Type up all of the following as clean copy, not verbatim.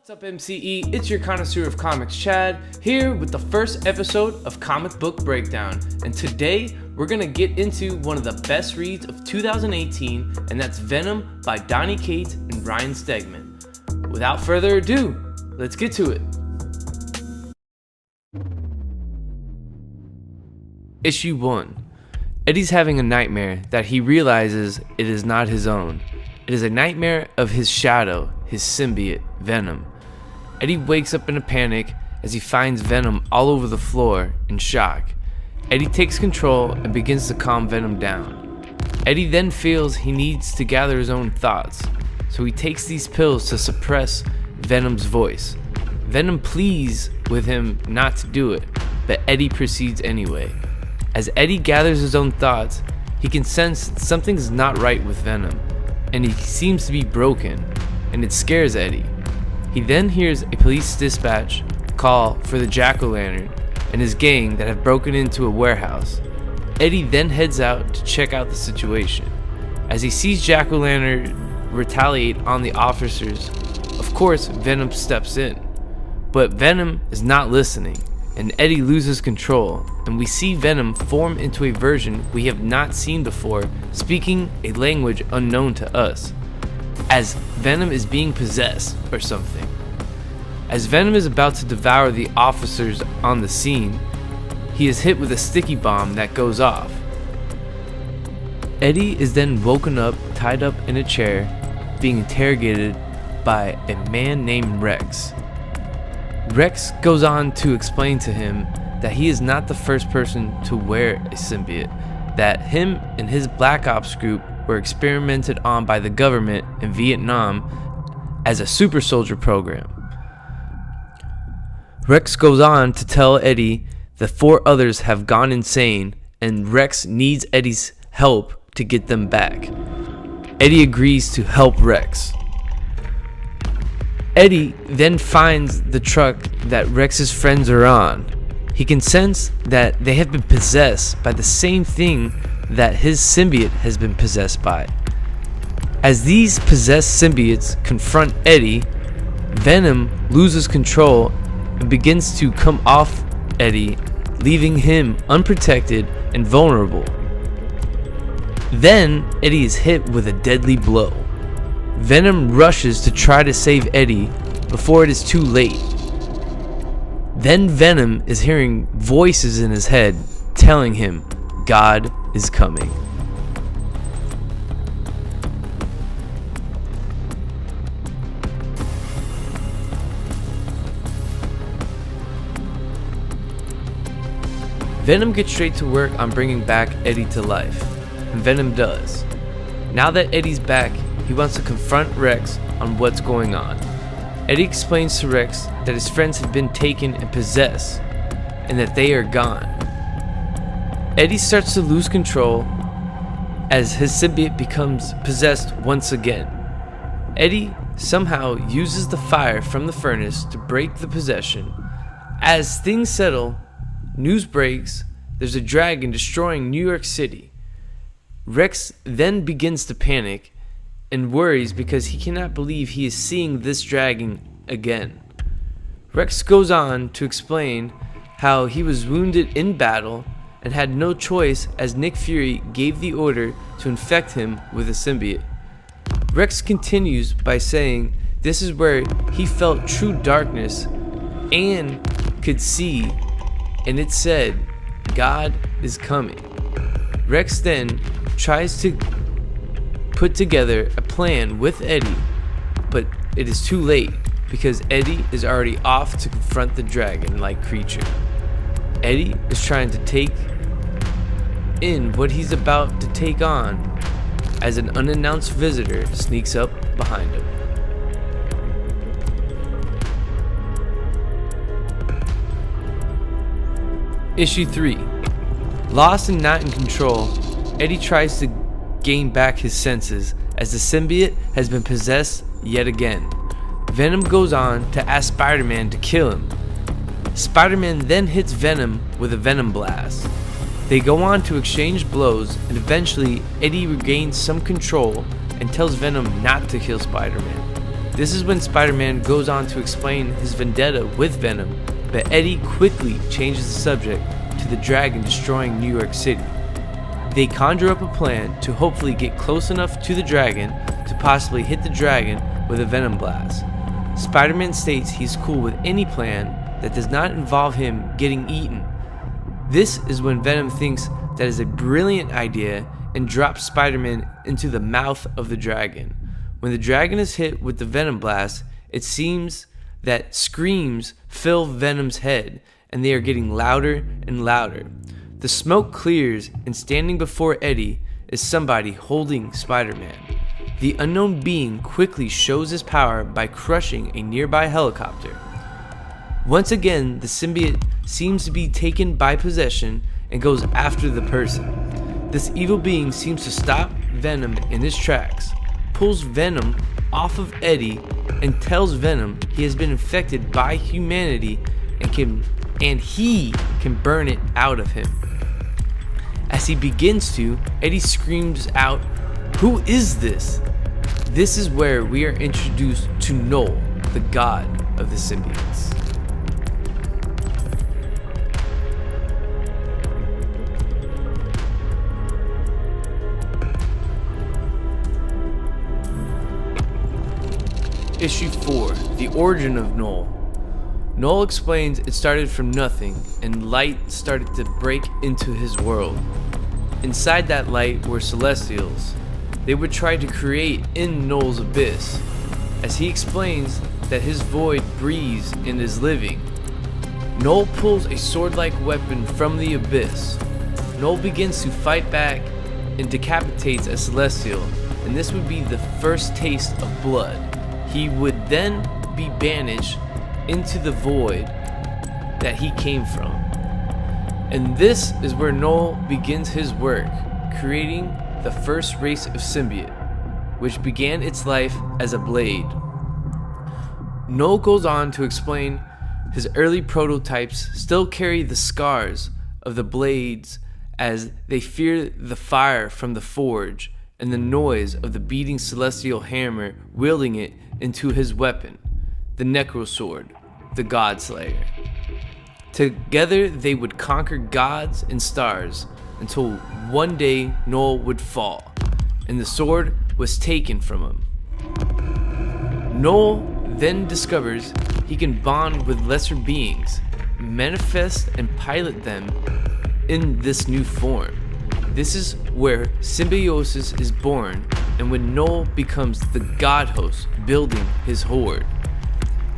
What's up, MCE? It's your Connoisseur of Comics, Chad, here with the first episode of Comic Book Breakdown. And today, we're gonna get into one of the best reads of 2018, and that's Venom by Donny and Ryan Stegman. Without further ado, let's get to it. Issue 1. Eddie's having a nightmare that he realizes it is not his own. It is a nightmare of his shadow, his symbiote, Venom. Eddie wakes up in a panic as he finds Venom all over the floor in shock. Eddie takes control and begins to calm Venom down. Eddie then feels he needs to gather his own thoughts, so he takes these pills to suppress Venom's voice. Venom pleads with him not to do it, but Eddie proceeds anyway. As Eddie gathers his own thoughts, he can sense something's not right with Venom, and he seems to be broken, and it scares Eddie. He then hears a police dispatch call for the Jack-O-Lantern and his gang that have broken into a warehouse. Eddie then heads out to check out the situation. As he sees Jack-O-Lantern retaliate on the officers, of course Venom steps in. But Venom is not listening, and Eddie loses control, and we see Venom form into a version we have not seen before, speaking a language unknown to us, as Venom is being possessed or something. As Venom is about to devour the officers on the scene, he is hit with a sticky bomb that goes off. Eddie is then woken up, tied up in a chair, being interrogated by a man named Rex. Rex goes on to explain to him that he is not the first person to wear a symbiote, that him and his Black Ops group were experimented on by the government in Vietnam as a super soldier program. Rex goes on to tell Eddie the 4 others have gone insane and Rex needs Eddie's help to get them back. Eddie agrees to help Rex. Eddie then finds the truck that Rex's friends are on. He can sense that they have been possessed by the same thing that his symbiote has been possessed by. As these possessed symbiotes confront Eddie, Venom loses control and begins to come off Eddie, leaving him unprotected and vulnerable. Then Eddie is hit with a deadly blow. Venom rushes to try to save Eddie before it is too late. Then Venom is hearing voices in his head telling him God is coming. Venom gets straight to work on bringing back Eddie to life, and Venom does. Now that Eddie's back, he wants to confront Rex on what's going on. Eddie explains to Rex that his friends have been taken and possessed, and that they are gone. Eddie starts to lose control as his symbiote becomes possessed once again. Eddie somehow uses the fire from the furnace to break the possession. As things settle, news breaks there's a dragon destroying New York City. Rex then begins to panic and worries because he cannot believe he is seeing this dragon again. Rex goes on to explain how he was wounded in battle and had no choice as Nick Fury gave the order to infect him with a symbiote. Rex continues by saying this is where he felt true darkness and could see, and it said, God is coming. Rex then tries to put together a plan with Eddie, but it is too late because Eddie is already off to confront the dragon-like creature. Eddie is trying to take in what he's about to take on as an unannounced visitor sneaks up behind him. Issue 3. Lost and not in control, Eddie tries to gain back his senses as the symbiote has been possessed yet again. Venom goes on to ask Spider-Man to kill him. Spider-Man then hits Venom with a Venom blast. They go on to exchange blows, and eventually Eddie regains some control and tells Venom not to kill Spider-Man. This is when Spider-Man goes on to explain his vendetta with Venom, but Eddie quickly changes the subject to the dragon destroying New York City. They conjure up a plan to hopefully get close enough to the dragon to possibly hit the dragon with a Venom blast. Spider-Man states he's cool with any plan that does not involve him getting eaten. This is when Venom thinks that is a brilliant idea and drops Spider-Man into the mouth of the dragon. When the dragon is hit with the Venom blast, it seems that screams fill Venom's head and they are getting louder and louder. The smoke clears and standing before Eddie is somebody holding Spider-Man. The unknown being quickly shows his power by crushing a nearby helicopter. Once again, the symbiote seems to be taken by possession and goes after the person. This evil being seems to stop Venom in his tracks, pulls Venom off of Eddie, and tells Venom he has been infected by humanity and he can burn it out of him. As he begins to, Eddie screams out, "Who is this?" This is where we are introduced to Null, the god of the symbiotes. Issue 4, The Origin of Null. Null explains it started from nothing, and light started to break into his world. Inside that light were Celestials. They would try to create in Null's abyss, as he explains that his void breathes and is living. Null pulls a sword-like weapon from the abyss. Null begins to fight back and decapitates a Celestial, and this would be the first taste of blood. He would then be banished into the void that he came from. And this is where Null begins his work, creating the first race of symbiote, which began its life as a blade. Null goes on to explain his early prototypes still carry the scars of the blades as they fear the fire from the forge and the noise of the beating celestial hammer wielding it into his weapon, the Necrosword, the Godslayer. Together they would conquer gods and stars until one day Null would fall, and the sword was taken from him. Null then discovers he can bond with lesser beings, manifest and pilot them in this new form. This is where symbiosis is born, and when Null becomes the god host building his horde.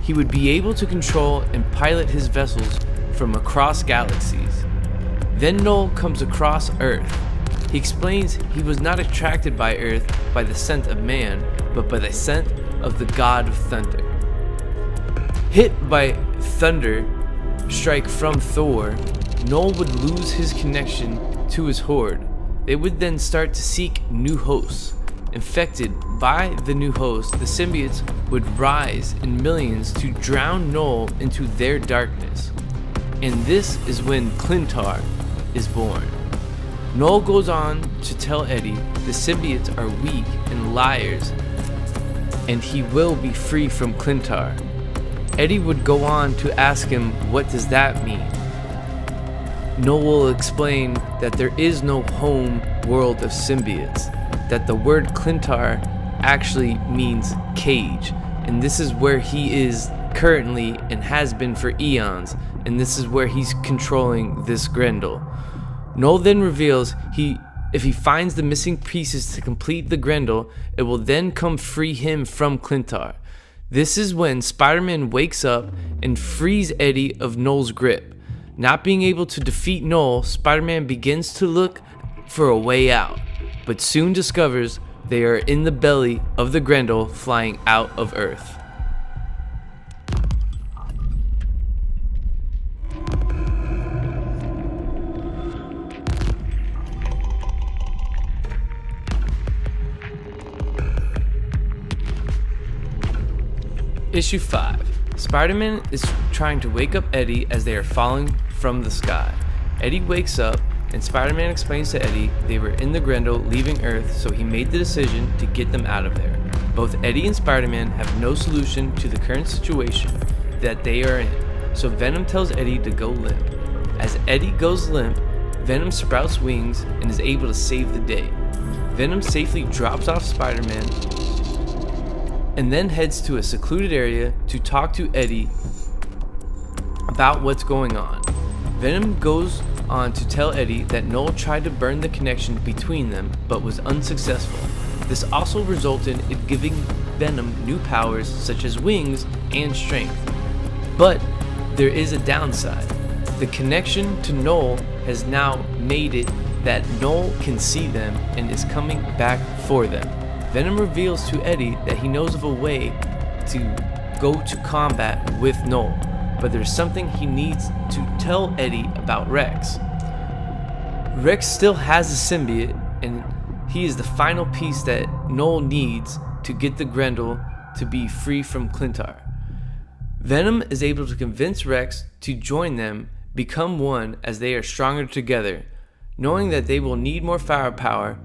He would be able to control and pilot his vessels from across galaxies. Then Null comes across Earth. He explains he was not attracted by Earth by the scent of man, but by the scent of the god of thunder. Hit by thunder strike from Thor, Null would lose his connection to his horde. They would then start to seek new hosts. Infected by the new host, the symbiotes would rise in millions to drown Null into their darkness. And this is when Clintar is born. Null goes on to tell Eddie the symbiotes are weak and liars, and he will be free from Clintar. Eddie would go on to ask him, what does that mean? Null will explain that there is no home world of symbiotes, that the word Clintar actually means cage, and this is where he is currently and has been for eons, and this is where he's controlling this Grendel. Null then reveals if he finds the missing pieces to complete the Grendel, it will then come free him from Clintar. This is when Spider-Man wakes up and frees Eddie of Null's grip. Not being able to defeat Null, Spider-Man begins to look for a way out, but soon discovers they are in the belly of the Grendel flying out of Earth. Issue 5. Spider-Man is trying to wake up Eddie as they are falling from the sky. Eddie wakes up and Spider-Man explains to Eddie they were in the Grendel leaving Earth, so he made the decision to get them out of there. Both Eddie and Spider-Man have no solution to the current situation that they are in, so Venom tells Eddie to go limp. As Eddie goes limp, Venom sprouts wings and is able to save the day. Venom safely drops off Spider-Man and then heads to a secluded area to talk to Eddie about what's going on. Venom goes on to tell Eddie that Null tried to burn the connection between them but was unsuccessful. This also resulted in giving Venom new powers such as wings and strength. But there is a downside. The connection to Null has now made it that Null can see them and is coming back for them. Venom reveals to Eddie that he knows of a way to go to combat with Null, but there's something he needs to tell Eddie about Rex. Rex still has the symbiote, and he is the final piece that Null needs to get the Grendel to be free from Clintar. Venom is able to convince Rex to join them, become one as they are stronger together. Knowing that they will need more firepower,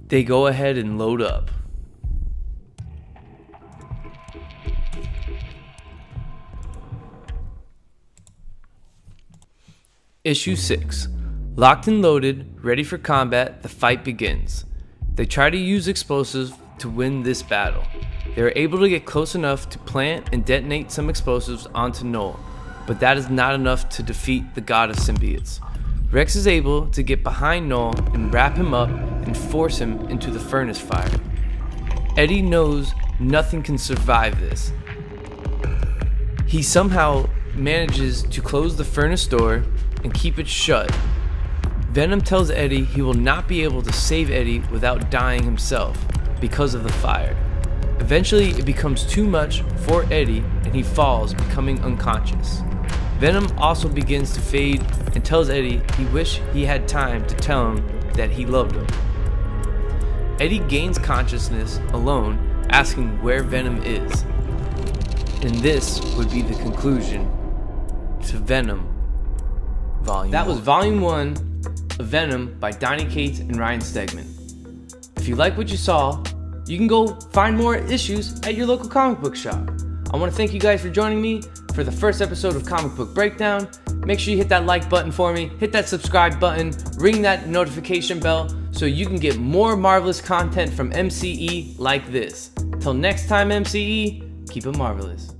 they go ahead and load up. Issue 6. Locked and loaded, ready for combat, the fight begins. They try to use explosives to win this battle. They are able to get close enough to plant and detonate some explosives onto Null, but that is not enough to defeat the god of symbiotes. Rex is able to get behind Null and wrap him up and force him into the furnace fire. Eddie knows nothing can survive this. He somehow manages to close the furnace door and keep it shut. Venom tells Eddie he will not be able to save Eddie without dying himself because of the fire. Eventually it becomes too much for Eddie and he falls, becoming unconscious. Venom also begins to fade and tells Eddie he wished he had time to tell him that he loved him. Eddie gains consciousness alone, asking where Venom is. And this would be the conclusion to Venom Volume 1. That was Volume 1 of Venom by Donny Cates and Ryan Stegman. If you like what you saw, you can go find more issues at your local comic book shop. I want to thank you guys for joining me for the first episode of Comic Book Breakdown. Make sure you hit that like button for me, hit that subscribe button, ring that notification bell so you can get more marvelous content from MCE like this. Till next time, MCE, keep it marvelous.